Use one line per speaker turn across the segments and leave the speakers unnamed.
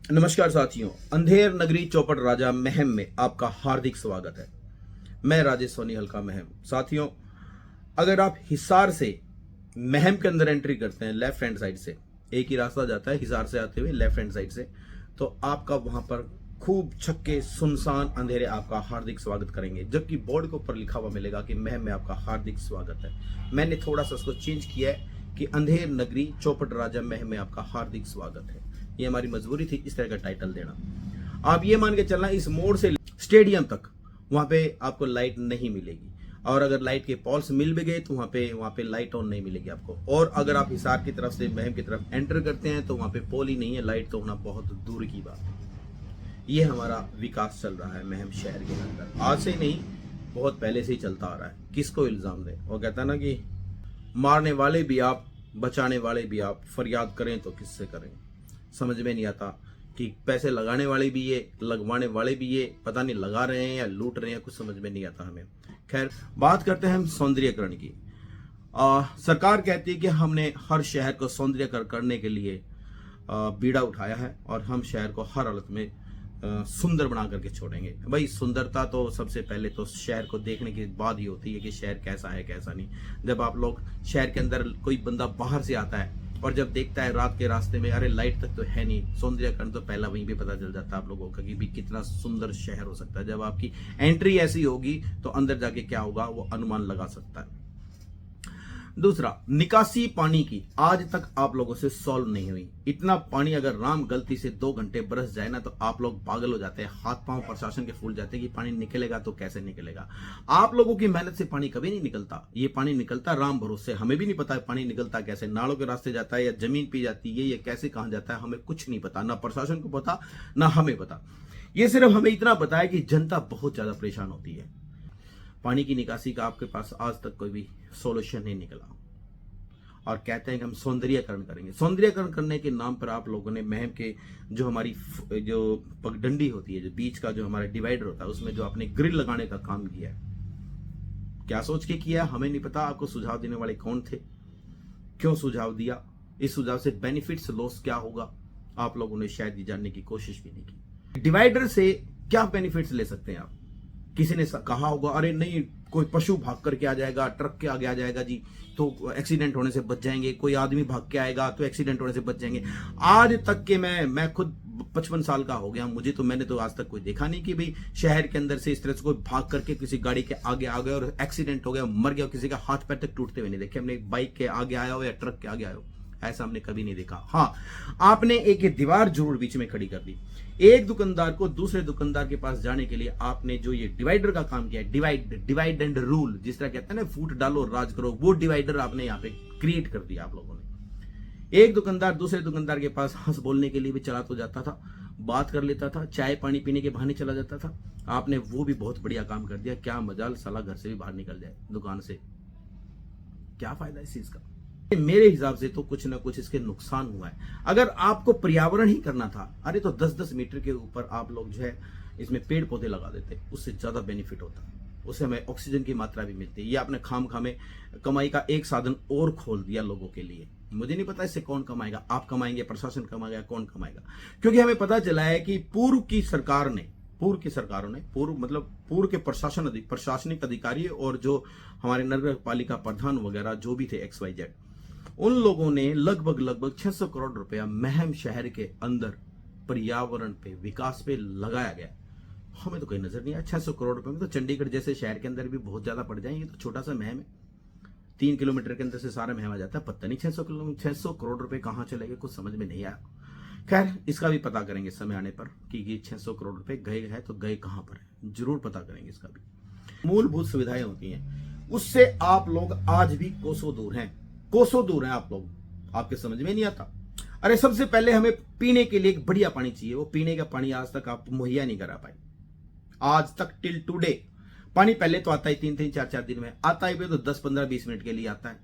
नमस्कार साथियों, अंधेर नगरी चौपट राजा महम में आपका हार्दिक स्वागत है। मैं राजेश सोनी हल्का महम। साथियों, अगर आप हिसार से महम के अंदर एंट्री करते हैं लेफ्ट हैंड साइड से, एक ही रास्ता जाता है हिसार से आते हुए लेफ्ट हैंड साइड से, तो आपका वहां पर खूब छक्के सुनसान अंधेरे आपका हार्दिक स्वागत करेंगे, जबकि बोर्ड के ऊपर लिखा हुआ मिलेगा कि महम में आपका हार्दिक स्वागत है। मैंने थोड़ा सा उसको चेंज किया है कि अंधेर नगरी चौपट राजा महम में आपका हार्दिक स्वागत है। ये हमारी मजबूरी थी इस तरह का टाइटल देना। आप ये मान के चलना, इस मोड़ से स्टेडियम तक वहां पे आपको लाइट नहीं मिलेगी, और अगर लाइट के पॉल्स मिल भी गए तो वहां पे लाइट ऑन नहीं मिलेगी आपको। और अगर आप हिसार की तरफ से महम की तरफ एंटर करते हैं तो वहां पे पोल ही नहीं है, लाइट तो होना बहुत दूर की बात है। ये हमारा विकास चल रहा है महम शहर के अंदर, आज से नहीं बहुत पहले से ही चलता आ रहा है। किसको इल्जाम दें? वो कहता है ना कि मारने वाले भी आप, बचाने वाले भी आप, फरियाद करें तो किससे करें। समझ में नहीं आता कि पैसे लगाने वाले भी ये, लगवाने वाले भी ये, पता नहीं लगा रहे हैं या लूट रहे हैं, कुछ समझ में नहीं आता हमें। खैर, बात करते हैं हम सौंदर्यकरण की। सरकार कहती है कि हमने हर शहर को सौंदर्यकरण करने के लिए बीड़ा उठाया है और हम शहर को हर हालत में सुंदर बना करके छोड़ेंगे। भाई, सुंदरता तो सबसे पहले तो शहर को देखने के बाद ही होती है कि शहर कैसा है कैसा नहीं। जब आप लोग शहर के अंदर, कोई बंदा बाहर से आता है और जब देखता है रात के रास्ते में अरे लाइट तक तो है नहीं, सौंदर्यकरण तो पहला वहीं पे पता चल जाता है आप लोगों का कि भी कितना सुंदर शहर हो सकता है। जब आपकी एंट्री ऐसी होगी तो अंदर जाके क्या होगा वो अनुमान लगा सकता है। दूसरा, निकासी पानी की आज तक आप लोगों से सॉल्व नहीं हुई। इतना पानी अगर राम गलती से 2 घंटे बरस जाए ना तो आप लोग पागल हो जाते हैं, हाथ पांव प्रशासन के फूल जाते हैं कि पानी निकलेगा तो कैसे निकलेगा। आप लोगों की मेहनत से पानी कभी नहीं निकलता, ये पानी निकलता राम भरोसे। हमें भी नहीं पता है पानी निकलता कैसे, नालों के रास्ते जाता है या जमीन पी जाती है, ये कैसे कहां जाता है हमें कुछ नहीं पता, ना प्रशासन को पता ना हमें पता। ये सिर्फ हमें इतना पता है कि जनता बहुत ज्यादा परेशान होती है। पानी की निकासी का आपके पास आज तक कोई भी सोल्यूशन नहीं निकला, और कहते हैं कि हम सौंदर्यकरण करेंगे। सौंदर्यकरण करने के नाम पर आप लोगों ने महम के जो हमारी जो पगडंडी होती है, जो बीच का जो हमारा डिवाइडर होता है, उसमें जो आपने ग्रिल लगाने का काम किया है, क्या सोच के किया हमें नहीं पता। आपको सुझाव देने वाले कौन थे, क्यों सुझाव दिया, इस सुझाव से बेनिफिट्स लॉस क्या होगा, आप लोगों ने शायद ये जानने की कोशिश भी नहीं की। डिवाइडर से क्या बेनिफिट्स ले सकते हैं आप? किसी ने कहा होगा अरे नहीं, कोई पशु भाग करके आ जाएगा, ट्रक के आगे आ जाएगा जी तो एक्सीडेंट होने से बच जाएंगे, कोई आदमी भाग के आएगा तो एक्सीडेंट होने से बच जाएंगे। आज तक के मैं खुद 55 साल का हो गया, मुझे तो, मैंने तो आज तक कोई देखा नहीं कि भाई शहर के अंदर से इस तरह से कोई भाग करके किसी गाड़ी के आगे आ गया और एक्सीडेंट हो गया, मर गया, किसी का हाथ पैर तक टूटते हुए नहीं देखे हमने। बाइक के आगे आया हो या ट्रक के आगे आया हो, ऐसा हमने कभी नहीं देखा। हाँ, आपने एक दीवार जरूर बीच में खड़ी कर दी। एक दुकानदार को दूसरे दुकानदार के पास जाने के लिए आपने जो ये डिवाइडर का काम किया है, डिवाइड एंड रूल, जिस तरह कहते हैं ना फूट डालो राज करो, वो डिवाइडर आपने यहाँ पे क्रिएट कर दिया आप लोगों ने। एक दुकानदार दूसरे दुकानदार के पास हंस बोलने के लिए भी चला तो जाता था, बात कर लेता था, चाय पानी पीने के बहाने चला जाता था। आपने वो भी बहुत बढ़िया काम कर दिया। क्या मजाल साला घर से भी बाहर निकल जाए दुकान से, क्या फायदा इस चीज का? मेरे हिसाब से तो कुछ ना कुछ इसके नुकसान हुआ है। अगर आपको पर्यावरण ही करना था, अरे तो 10-10 मीटर के ऊपर आप लोग जो है इसमें पेड़ पौधे लगा देते, उससे ज्यादा बेनिफिट होता, उससे हमें ऑक्सीजन की मात्रा भी मिलती है। ये आपने खाम में कमाई का एक साधन और खोल दिया लोगों के लिए। मुझे नहीं पता इससे कौन कमाएगा, आप कमाएंगे, प्रशासन कमाएगा, कौन कमाएगा? क्योंकि हमें पता चला है कि पूर्व की सरकारों ने, पूर्व के प्रशासनिक अधिकारी और जो हमारे नगर पालिका प्रधान वगैरह जो भी थे XYZ, उन लोगों ने लगभग 600 करोड़ रुपया महम शहर के अंदर पर्यावरण पे, विकास पे लगाया गया। हमें तो कोई नजर नहीं आया। 600 करोड़ रुपए में तो चंडीगढ़ जैसे शहर के अंदर भी बहुत ज्यादा पड़ जाएंगे, तो छोटा सा महम है, 3 किलोमीटर के अंदर से सारा महम आ जाता है। पता नहीं 600 करोड़ रुपए कहां चले गए, कुछ समझ में नहीं आया। खैर, इसका भी पता करेंगे समय आने पर कि ये 600 करोड़ रुपए गए हैं तो गए कहां पर है, जरूर पता करेंगे इसका भी। मूलभूत सुविधाएं होती हैं, उससे आप लोग आज भी कोसों दूर हैं, कोसों दूर हैं आप लोग, आपके समझ में नहीं आता। अरे सबसे पहले हमें पीने के लिए एक बढ़िया पानी चाहिए, वो पीने का पानी आज तक आप मुहैया नहीं करा पाए। आज तक टिल टुडे पानी पहले तो आता ही 3-3, 4-4 दिन में आता ही, तो 10, 15, 20 मिनट के लिए आता है।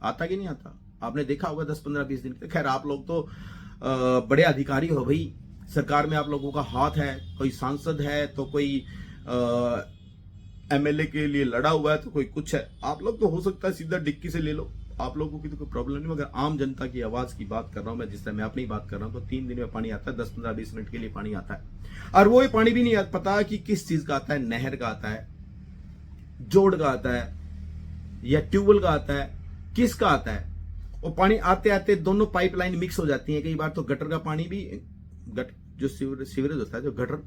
आता कि नहीं आता? आपने देखा होगा 10, 15, 20 दिन के। खैर, आप लोग तो बड़े अधिकारी हो भाई, सरकार में आप लोगों का हाथ है, कोई सांसद है तो कोई MLA के लिए लड़ा हुआ है तो कोई कुछ है। आप लोग तो हो सकता है सीधा डिक्की से ले लो, आप लोगों की तो कोई प्रॉब्लम नहीं, मगर आम जनता की आवाज की बात कर रहा हूं मैं। जिस तरह मैं अपनी बात कर रहा हूं तो 3 दिन में पानी आता है, 10 15 20 मिनट के लिए पानी आता है, और वो पानी भी नहीं पता कि किस चीज का आता है, नहर का आता है, जोड़ का आता है या ट्यूबवेल का आता है, किसका आता है। वो पानी आते आते दोनों पाइपलाइन मिक्स हो जाती है। कई बार तो गटर का पानी भी, जो सीवरेज होता है, जो गटर,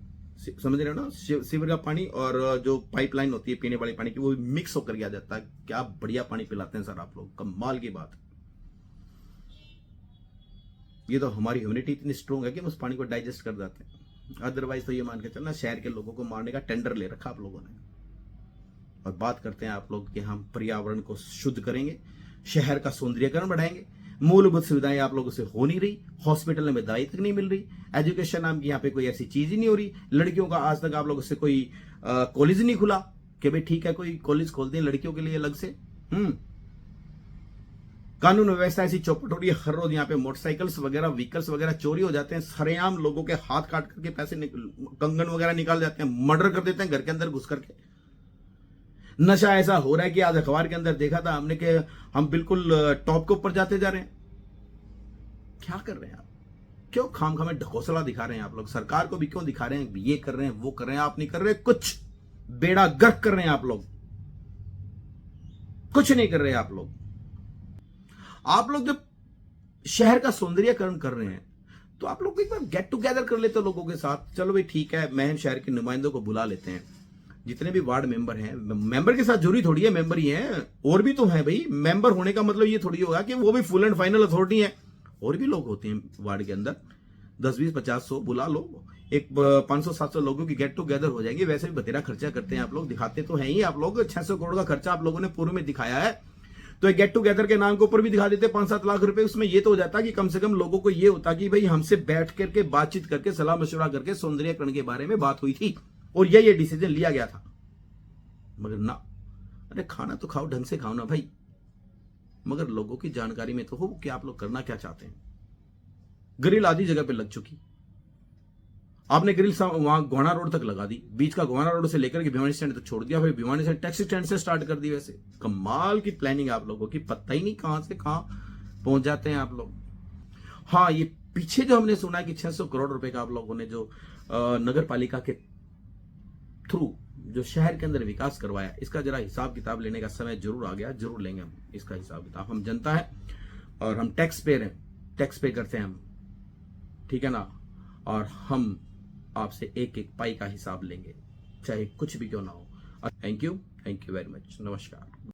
समझ रहे हो ना, सीवर का पानी और जो पाइपलाइन होती है पीने वाले पानी की, वो मिक्स होकर आ जाता है। क्या बढ़िया पानी पिलाते हैं सर आप लोग, कमाल की बात। ये तो हमारी ह्यूमिनिटी इतनी स्ट्रोंग है कि हम उस पानी को डाइजेस्ट कर जाते हैं। अदरवाइज तो ये मान के चलना शहर के लोगों को मारने का टेंडर ले रखा आप लोगों ने। और बात करते हैं आप लोग कि हम पर्यावरण को शुद्ध करेंगे, शहर का सौंदर्यीकरण बढ़ाएंगे। मूलभूत सुविधाएं आप लोगों से हो नहीं रही, हॉस्पिटल में दवाई तक नहीं मिल रही, एजुकेशन नाम की यहाँ पे कोई ऐसी चीज ही नहीं हो रही। लड़कियों का आज तक आप लोगों से कोई कॉलेज नहीं खुला कि भाई ठीक है कोई कॉलेज खोल दें लड़कियों के लिए अलग से। कानून व्यवस्था ऐसी चौपट हो रही है, हर रोज यहाँ पे मोटरसाइकिल्स वगैरह, व्हीकल्स वगैरह चोरी हो जाते हैं, सरेआम लोगों के हाथ काट करके पैसे कंगन वगैरह निकाल जाते हैं, मर्डर कर देते हैं घर के अंदर घुस करके। नशा ऐसा हो रहा है कि आज अखबार के अंदर देखा था हमने कि हम बिल्कुल टॉप के ऊपर जाते जा रहे हैं। क्या कर रहे हैं आप? क्यों खामखा में ढकोसला दिखा रहे हैं आप लोग? सरकार को भी क्यों दिखा रहे हैं ये कर रहे हैं वो कर रहे हैं? आप नहीं कर रहे कुछ, बेड़ा गर्क कर रहे हैं आप लोग, कुछ नहीं कर रहे आप लोग। आप लोग जब शहर का सौंदर्यीकरण कर रहे हैं तो आप लोग एक बार गेट टुगेदर कर लेते लोगों के साथ। चलो भाई ठीक है, महम शहर के नुमाइंदों को बुला लेते हैं, जितने भी वार्ड मेंबर हैं, मेंबर के साथ जरूरी थोड़ी है मेंबर ही हैं, और भी तो हैं भाई। मेंबर होने का मतलब ये थोड़ी होगा कि वो भी फुल एंड फाइनल अथॉरिटी है, और भी लोग होते हैं वार्ड के अंदर। 10 20 50 100 बुला लो, एक 500 700 लोगों की गेट टुगेदर हो जाएगी। वैसे भी बतेरा खर्चा करते हैं आप लोग, दिखाते तो हैं ही आप लोग। 600 करोड़ का खर्चा आप लोगों ने पूर्व में दिखाया है, तो एक गेट टुगेदर के नाम के ऊपर भी दिखा देते 5-7 लाख रुपए। उसमें ये तो हो जाता कि कम से कम लोगों को ये होता कि भाई हमसे बैठ करके बातचीत करके सलाह मशवरा करके सौंदर्यीकरण के बारे में बात हुई थी और ये डिसीजन लिया गया था। मगर ना, अरे खाना तो खाओ, ढंग से खाओ ना भाई, मगर लोगों की जानकारी में तो हो कि आप लोग करना क्या चाहते हैं। ग्रिल आधी जगह पे लग चुकी, आपने ग्रिल वहां गोहाना रोड तक लगा दी, बीच का गोहाना रोड से लेकर के भिवानी स्टैंड तक छोड़ दिया, फिर भिवानी से टैक्सी स्टैंड से स्टार्ट कर दी। वैसे कमाल की प्लानिंग आप लोगों की, पता ही नहीं कहां से कहां पहुंच जाते हैं आप लोग। हाँ, ये पीछे जो हमने सुना कि 600 करोड़ रुपए का आप लोगों ने जो नगर पालिका के थ्रू जो शहर के अंदर विकास करवाया, इसका जरा हिसाब किताब लेने का समय जरूर आ गया। जरूर लेंगे हम इसका हिसाब किताब। हम जनता है और हम टैक्स पेयर हैं, टैक्स पे करते हैं हम, ठीक है ना, और हम आपसे एक एक पाई का हिसाब लेंगे, चाहे कुछ भी क्यों ना हो। थैंक यू वेरी मच, नमस्कार।